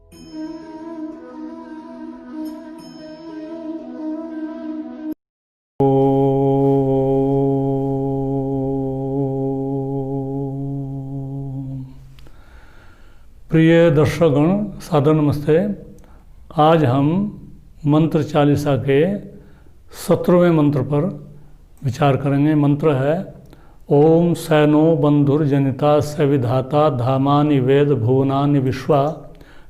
प्रिय दर्शकगण, सादर नमस्ते। आज हम मंत्र चालीसा के 17वें मंत्र पर विचार करेंगे। मंत्र है ओम सैनो बंधुर्जनिता स विधाता धामानि वेद भुवनानि विश्वा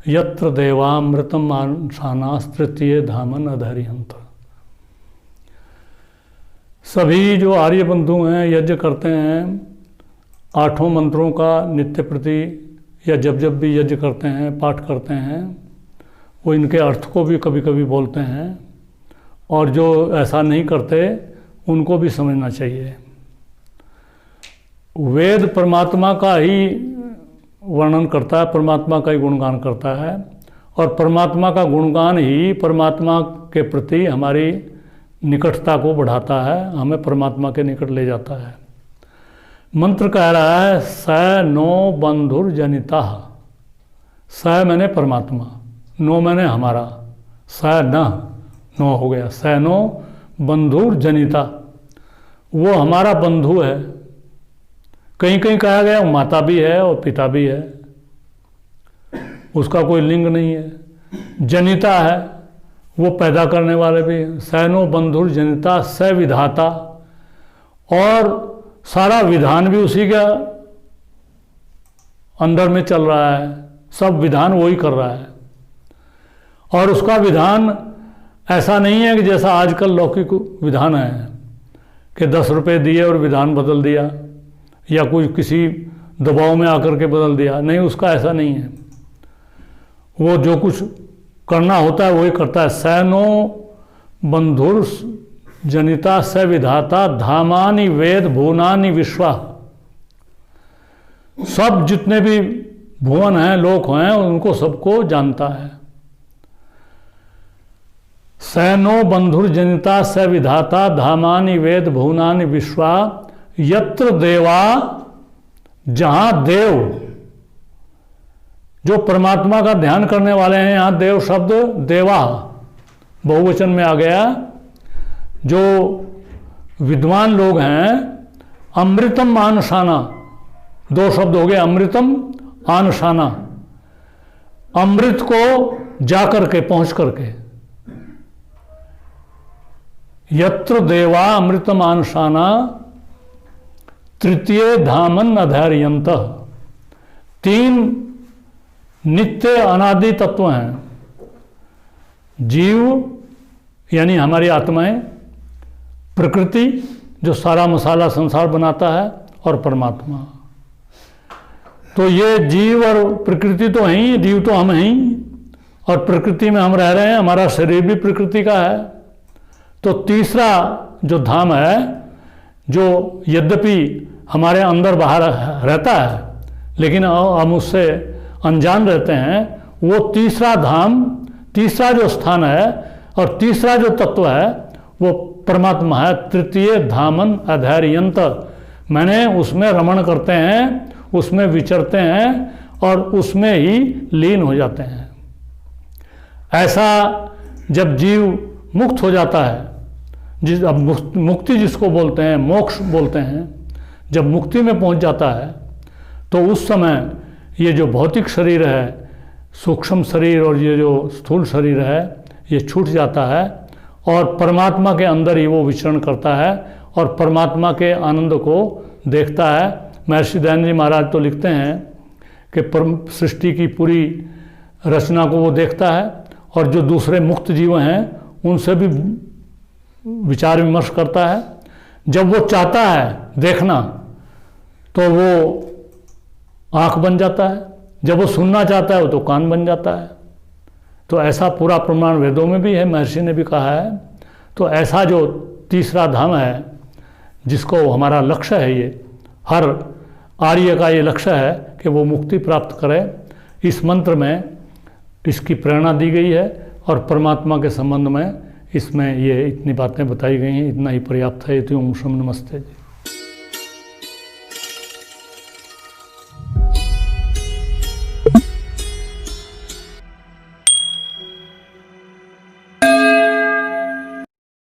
यत्र देवामृतम आंशानास्तृतीय धामन अधरियंत। सभी जो आर्य बंधु हैं यज्ञ करते हैं, 8 मंत्रों का नित्य प्रति या जब भी यज्ञ करते हैं, पाठ करते हैं, वो इनके अर्थ को भी कभी कभी बोलते हैं, और जो ऐसा नहीं करते उनको भी समझना चाहिए। वेद परमात्मा का ही वर्णन करता है, परमात्मा का ही गुणगान करता है, और परमात्मा का गुणगान ही परमात्मा के प्रति हमारी निकटता को बढ़ाता है, हमें परमात्मा के निकट ले जाता है। मंत्र कह रहा है स नो बंधुर्जनिता। स मैंने परमात्मा, नो मैंने हमारा, स न नो हो गया। स नो बंधुर्जनिता, वो हमारा बंधु है। कहीं कहीं कहा गया माता भी है और पिता भी है, उसका कोई लिंग नहीं है। जनिता है, वो पैदा करने वाले भी। सैनो बंधुर्जनिता स विधाता, और सारा विधान भी उसी के अंदर में चल रहा है, सब विधान वही कर रहा है। और उसका विधान ऐसा नहीं है कि जैसा आजकल लौकिक विधान है कि 10 रुपये दिए और विधान बदल दिया, या कोई किसी दबाव में आकर के बदल दिया। नहीं, उसका ऐसा नहीं है। वो जो कुछ करना होता है वही करता है। सैनो बंधुर जनिता स विधाता धामानि वेद भुवनानि विश्वा। सब जितने भी भुवन हैं, लोक हैं, उनको सबको जानता है। सैनो बंधुर्जनिता स विधाता धामानि वेद भुवनानि विश्वा यत्र देवा, जहां देव, जो परमात्मा का ध्यान करने वाले हैं, यहां देव शब्द देवा बहुवचन में आ गया। जो विद्वान लोग हैं, अमृतम आनशाना, 2 शब्द हो गए, अमृतम आनशाना, अमृत को जाकर के, पहुंच करके। यत्र देवा अमृतम आनशाना तृतीय धामन अधैर्यंत। 3 नित्य अनादि तत्व हैं, जीव यानी हमारी आत्माएं, प्रकृति जो सारा मसाला संसार बनाता है, और परमात्मा। तो ये जीव और प्रकृति तो हैं ही, जीव तो हम हैं ही, और प्रकृति में हम रह रहे हैं, हमारा शरीर भी प्रकृति का है। तो तीसरा जो धाम है, जो यद्यपि हमारे अंदर बाहर रहता है लेकिन हम उससे अनजान रहते हैं, वो तीसरा धाम, तीसरा जो स्थान है और तीसरा जो तत्व है वो परमात्मा है। तृतीय धामन अधैर्यंत, मैंने उसमें रमण करते हैं, उसमें विचरते हैं, और उसमें ही लीन हो जाते हैं। ऐसा जब जीव मुक्त हो जाता है, अब मुक्ति जिसको बोलते हैं, मोक्ष बोलते हैं, जब मुक्ति में पहुंच जाता है तो उस समय ये जो भौतिक शरीर है, सूक्ष्म शरीर, और ये जो स्थूल शरीर है, ये छूट जाता है, और परमात्मा के अंदर ही वो विचरण करता है, और परमात्मा के आनंद को देखता है। महर्षि दयानंद जी महाराज तो लिखते हैं कि सृष्टि की पूरी रचना को वो देखता है, और जो दूसरे मुक्त जीव हैं उनसे भी विचार विमर्श करता है। जब वो चाहता है देखना तो वो आँख बन जाता है, जब वो सुनना चाहता है तो कान बन जाता है। तो ऐसा पूरा प्रमाण वेदों में भी है, महर्षि ने भी कहा है। तो ऐसा जो तीसरा धाम है, जिसको हमारा लक्ष्य है, ये हर आर्य का ये लक्ष्य है कि वो मुक्ति प्राप्त करे, इस मंत्र में इसकी प्रेरणा दी गई है, और परमात्मा के संबंध में इसमें ये इतनी बातें बताई गई हैं। इतना ही पर्याप्त है। इति ओम शम नमस्ते जी।